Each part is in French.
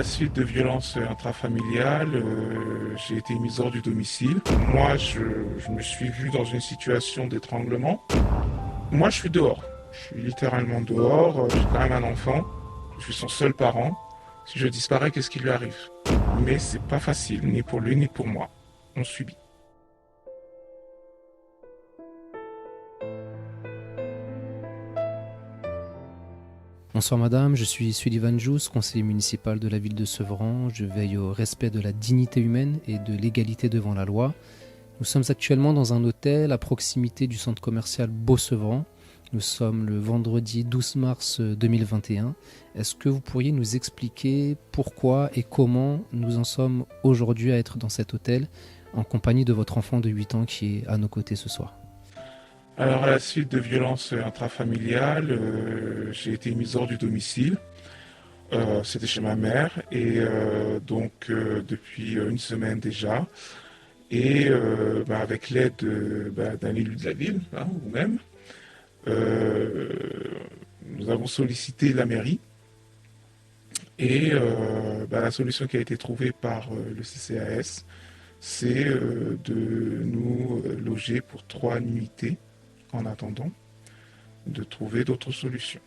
la suite de violences intrafamiliales, j'ai été mis hors du domicile. Moi, je me suis vu dans une situation d'étranglement. Moi, je suis dehors. Je suis littéralement dehors. J'ai quand même un enfant. Je suis son seul parent. Si je disparais, qu'est-ce qui lui arrive? Mais c'est pas facile, ni pour lui, ni pour moi. On subit. Bonsoir madame, je suis Sullivan Jous, conseiller municipal de la ville de Sevran. Je veille au respect de la dignité humaine et de l'égalité devant la loi. Nous sommes actuellement dans un hôtel à proximité du centre commercial Beau-Sevran. Nous sommes le vendredi 12 mars 2021. Est-ce que vous pourriez nous expliquer pourquoi et comment nous en sommes aujourd'hui à être dans cet hôtel en compagnie de votre enfant de 8 ans qui est à nos côtés ce soir? Alors, à la suite de violences intrafamiliales, j'ai été mis hors du domicile. C'était chez ma mère et depuis une semaine déjà. Et avec l'aide d'un élu de la ville, hein, vous-même, euh, nous avons sollicité la mairie. Et la solution qui a été trouvée par le CCAS, c'est de nous loger pour 3 nuitées en attendant de trouver d'autres solutions.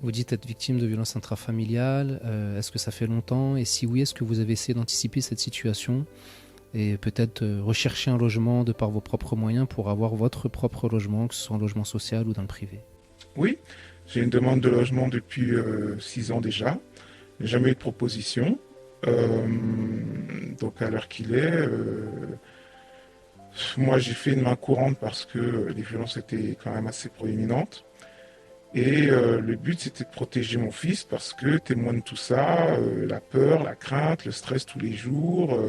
Vous dites être victime de violences intrafamiliales. Est-ce que ça fait longtemps? Et si oui, est-ce que vous avez essayé d'anticiper cette situation et peut-être rechercher un logement de par vos propres moyens pour avoir votre propre logement, que ce soit un logement social ou dans le privé? Oui, j'ai une demande de logement depuis 6 ans déjà. Jamais eu de proposition. Donc à l'heure qu'il est, moi j'ai fait une main courante parce que les violences étaient quand même assez proéminentes. Et le but c'était de protéger mon fils parce que témoin de tout ça, la peur, la crainte, le stress tous les jours,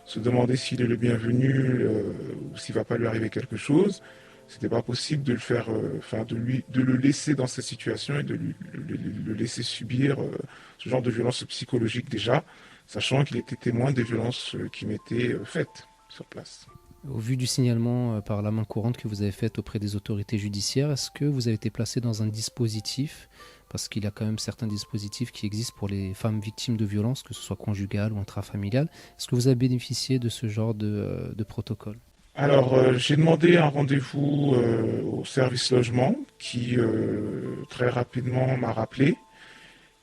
se demander s'il est le bienvenu ou s'il va pas lui arriver quelque chose. C'était pas possible de le faire, de le laisser dans cette situation et de le laisser subir ce genre de violence psychologique déjà, sachant qu'il était témoin des violences qui m'étaient faites sur place. Au vu du signalement par la main courante que vous avez fait auprès des autorités judiciaires, est-ce que vous avez été placé dans un dispositif, parce qu'il y a quand même certains dispositifs qui existent pour les femmes victimes de violences, que ce soit conjugales ou intrafamiliales, est-ce que vous avez bénéficié de ce genre de protocole? Alors, j'ai demandé un rendez-vous au service logement qui très rapidement m'a rappelé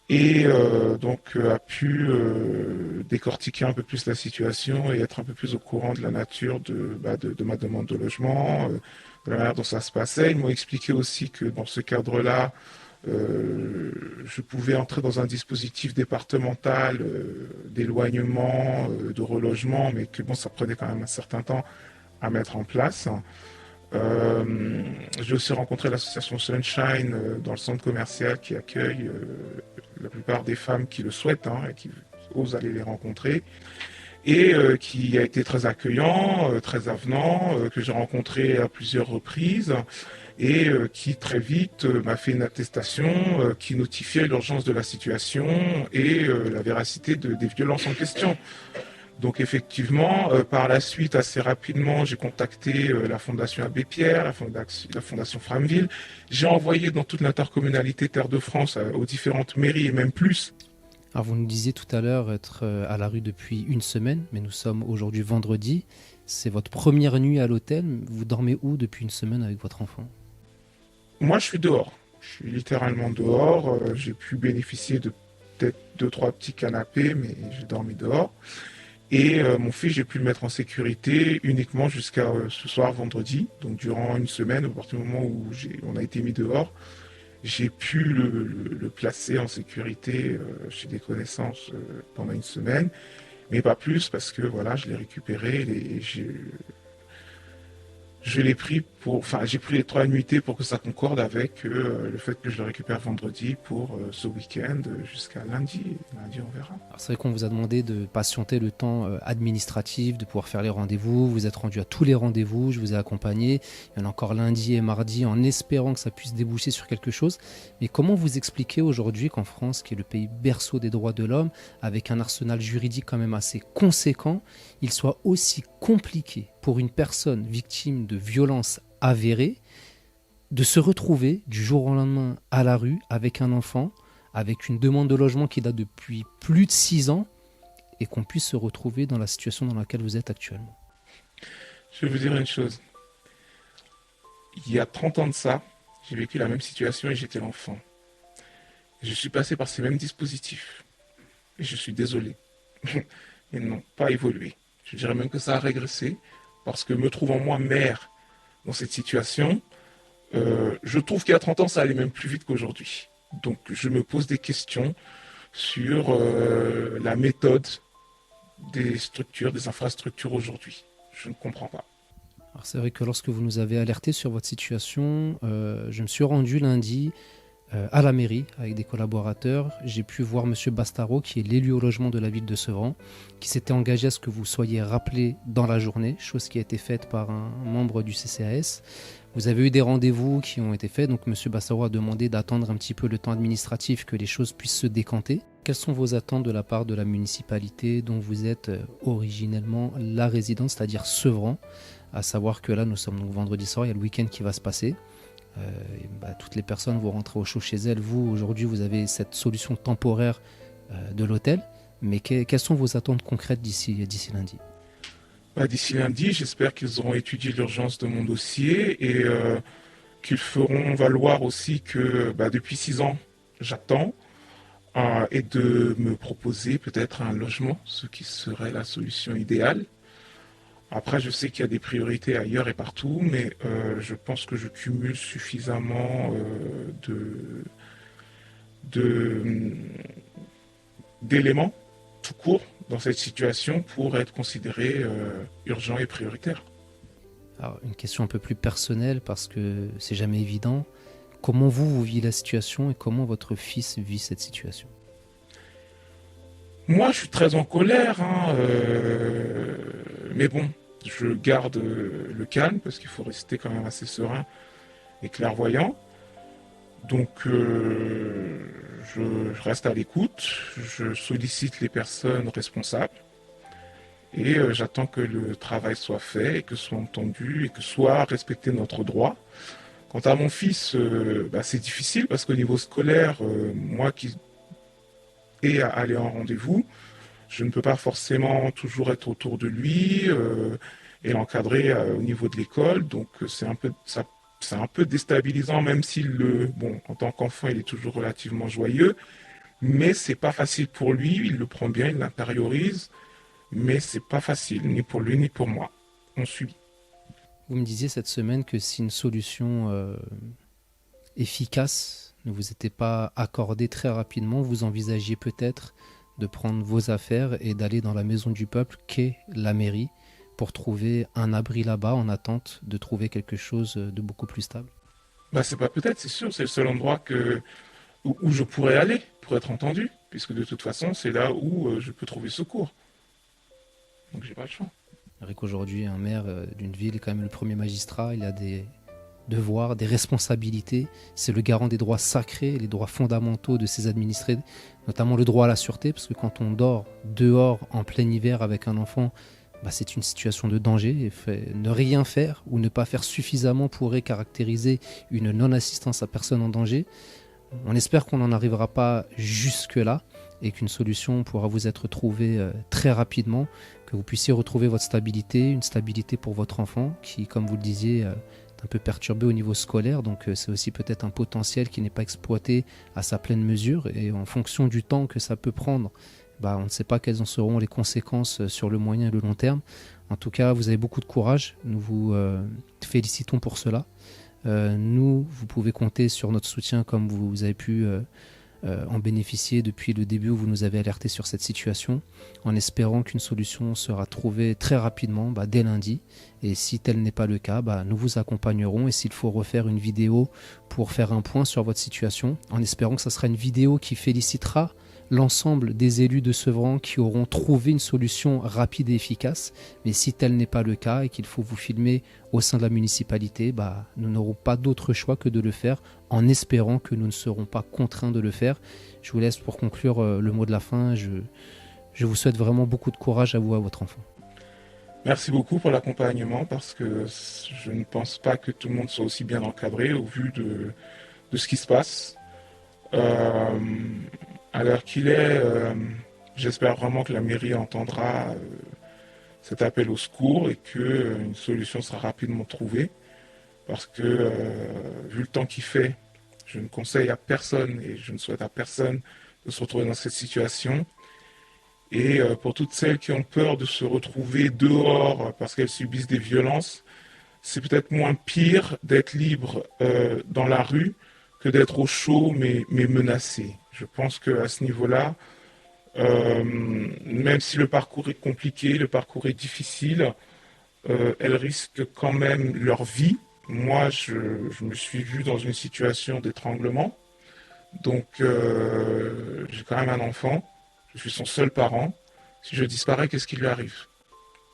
et a pu décortiquer un peu plus la situation et être un peu plus au courant de la nature de ma demande de logement, de la manière dont ça se passait. Ils m'ont expliqué aussi que dans ce cadre-là, je pouvais entrer dans un dispositif départemental d'éloignement, de relogement, mais que bon, ça prenait quand même un certain temps à mettre en place. J'ai aussi rencontré l'association Sunshine dans le centre commercial qui accueille la plupart des femmes qui le souhaitent et qui osent aller les rencontrer et qui a été très accueillant, très avenant, que j'ai rencontré à plusieurs reprises et qui très vite m'a fait une attestation qui notifiait l'urgence de la situation et la véracité des violences en question. Donc effectivement, par la suite, assez rapidement, j'ai contacté la Fondation Abbé Pierre, la Fondation Framville. J'ai envoyé dans toute l'intercommunalité Terre de France aux différentes mairies et même plus. Alors vous nous disiez tout à l'heure être à la rue depuis une semaine, mais nous sommes aujourd'hui vendredi. C'est votre première nuit à l'hôtel. Vous dormez où depuis une semaine avec votre enfant? Moi, je suis dehors. Je suis littéralement dehors. J'ai pu bénéficier de peut-être 2, 3 petits canapés, mais j'ai dormi dehors. Et mon fils, j'ai pu le mettre en sécurité uniquement jusqu'à ce soir vendredi. Donc durant une semaine, à partir du moment où on a été mis dehors, j'ai pu le placer en sécurité chez des connaissances pendant une semaine. Mais pas plus parce que voilà, je l'ai récupéré et je l'ai pris j'ai pris les 3 nuitées pour que ça concorde avec le fait que je le récupère vendredi pour ce week-end jusqu'à lundi. Lundi, on verra. Alors c'est vrai qu'on vous a demandé de patienter le temps administratif, de pouvoir faire les rendez-vous. Vous êtes rendu à tous les rendez-vous, je vous ai accompagné. Il y en a encore lundi et mardi en espérant que ça puisse déboucher sur quelque chose. Mais comment vous expliquez aujourd'hui qu'en France, qui est le pays berceau des droits de l'homme, avec un arsenal juridique quand même assez conséquent, il soit aussi compliqué pour une personne victime de violences avérées de se retrouver du jour au lendemain à la rue avec un enfant, avec une demande de logement qui date depuis plus de 6 ans et qu'on puisse se retrouver dans la situation dans laquelle vous êtes actuellement? Je vais vous dire une chose. Il y a 30 ans de ça, j'ai vécu la même situation et j'étais l'enfant. Je suis passé par ces mêmes dispositifs. Et je suis désolé. Ils n'ont pas évolué. Je dirais même que ça a régressé parce que me trouvant moi mère dans cette situation, je trouve qu'il y a 30 ans, ça allait même plus vite qu'aujourd'hui. Donc je me pose des questions sur la méthode des structures, des infrastructures aujourd'hui. Je ne comprends pas. Alors c'est vrai que lorsque vous nous avez alerté sur votre situation, je me suis rendu lundi à la mairie avec des collaborateurs. J'ai pu voir M. Bastaro, qui est l'élu au logement de la ville de Sevran, qui s'était engagé à ce que vous soyez rappelé dans la journée, chose qui a été faite par un membre du CCAS. Vous avez eu des rendez-vous qui ont été faits, donc M. Bastaro a demandé d'attendre un petit peu le temps administratif, que les choses puissent se décanter. Quelles sont vos attentes de la part de la municipalité dont vous êtes originellement la résidente, c'est-à-dire Sevran, à savoir que là nous sommes donc vendredi soir, il y a le week-end qui va se passer. Toutes les personnes vont rentrer au chaud chez elles. Vous, aujourd'hui, vous avez cette solution temporaire de l'hôtel. Mais quelles sont vos attentes concrètes d'ici lundi? D'ici lundi, j'espère qu'ils auront étudié l'urgence de mon dossier et qu'ils feront valoir aussi que depuis 6 ans, j'attends et de me proposer peut-être un logement, ce qui serait la solution idéale. Après, je sais qu'il y a des priorités ailleurs et partout, mais je pense que je cumule suffisamment de- d'éléments tout court dans cette situation pour être considéré urgent et prioritaire. Alors, une question un peu plus personnelle parce que c'est jamais évident. Comment vous vivez la situation et comment votre fils vit cette situation? Moi, je suis très en colère, hein, mais bon, je garde le calme parce qu'il faut rester quand même assez serein et clairvoyant. Donc, je reste à l'écoute, je sollicite les personnes responsables et j'attends que le travail soit fait et que soit entendu et que soit respecté notre droit. Quant à mon fils, c'est difficile parce qu'au niveau scolaire, moi qui ai à aller en rendez-vous, je ne peux pas forcément toujours être autour de lui et l'encadrer au niveau de l'école. Donc c'est un peu déstabilisant, même s'il en tant qu'enfant, il est toujours relativement joyeux, mais c'est pas facile pour lui. Il le prend bien, il l'intériorise, mais c'est pas facile ni pour lui ni pour moi. On subit. Vous me disiez cette semaine que si une solution efficace ne vous était pas accordée très rapidement, vous envisagiez peut-être de prendre vos affaires et d'aller dans la maison du peuple qu'est la mairie pour trouver un abri là-bas en attente de trouver quelque chose de beaucoup plus stable. C'est pas peut-être, c'est sûr, c'est le seul endroit où je pourrais aller pour être entendu, puisque de toute façon, c'est là où je peux trouver secours. Donc j'ai pas le choix. Rick, aujourd'hui, un maire d'une ville est quand même le premier magistrat, il a des devoirs, des responsabilités, c'est le garant des droits sacrés, les droits fondamentaux de ses administrés, notamment le droit à la sûreté, parce que quand on dort dehors en plein hiver avec un enfant, c'est une situation de danger. Et ne rien faire ou ne pas faire suffisamment pourrait caractériser une non-assistance à personne en danger. On espère qu'on n'en arrivera pas jusque-là et qu'une solution pourra vous être trouvée très rapidement, que vous puissiez retrouver votre stabilité, une stabilité pour votre enfant qui, comme vous le disiez, est un peu perturbé au niveau scolaire, donc c'est aussi peut-être un potentiel qui n'est pas exploité à sa pleine mesure et en fonction du temps que ça peut prendre, on ne sait pas quelles en seront les conséquences sur le moyen et le long terme. En tout cas, vous avez beaucoup de courage, nous vous félicitons pour cela. Vous pouvez compter sur notre soutien comme vous avez pu en bénéficier depuis le début où vous nous avez alerté sur cette situation, en espérant qu'une solution sera trouvée très rapidement, dès lundi. Et si tel n'est pas le cas, nous vous accompagnerons. Et s'il faut refaire une vidéo pour faire un point sur votre situation, en espérant que ce sera une vidéo qui félicitera l'ensemble des élus de Sevran qui auront trouvé une solution rapide et efficace. Mais si tel n'est pas le cas et qu'il faut vous filmer au sein de la municipalité, nous n'aurons pas d'autre choix que de le faire en espérant que nous ne serons pas contraints de le faire. Je vous laisse pour conclure le mot de la fin. Je vous souhaite vraiment beaucoup de courage à vous et à votre enfant. Merci beaucoup pour l'accompagnement parce que je ne pense pas que tout le monde soit aussi bien encadré au vu de ce qui se passe. Euh, à l'heure qu'il est, j'espère vraiment que la mairie entendra cet appel au secours et qu'une solution sera rapidement trouvée. Parce que, vu le temps qu'il fait, je ne conseille à personne et je ne souhaite à personne de se retrouver dans cette situation. Et pour toutes celles qui ont peur de se retrouver dehors parce qu'elles subissent des violences, c'est peut-être moins pire d'être libre dans la rue que d'être au chaud mais menacé. Je pense qu'à ce niveau-là, même si le parcours est compliqué, le parcours est difficile, elles risquent quand même leur vie. Moi, je me suis vu dans une situation d'étranglement. Donc, j'ai quand même un enfant. Je suis son seul parent. Si je disparais, qu'est-ce qui lui arrive?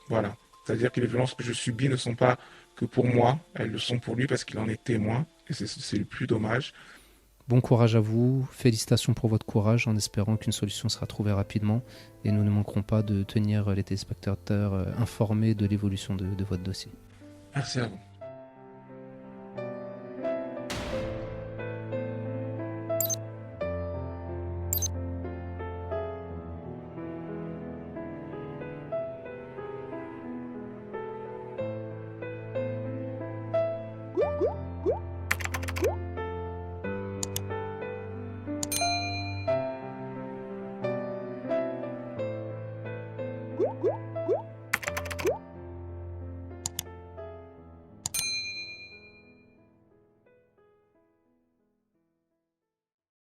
Voilà. C'est-à-dire que les violences que je subis ne sont pas que pour moi, elles le sont pour lui parce qu'il en est témoin. Et c'est le plus dommage. Bon courage à vous, félicitations pour votre courage en espérant qu'une solution sera trouvée rapidement et nous ne manquerons pas de tenir les téléspectateurs informés de l'évolution de votre dossier. Merci à vous.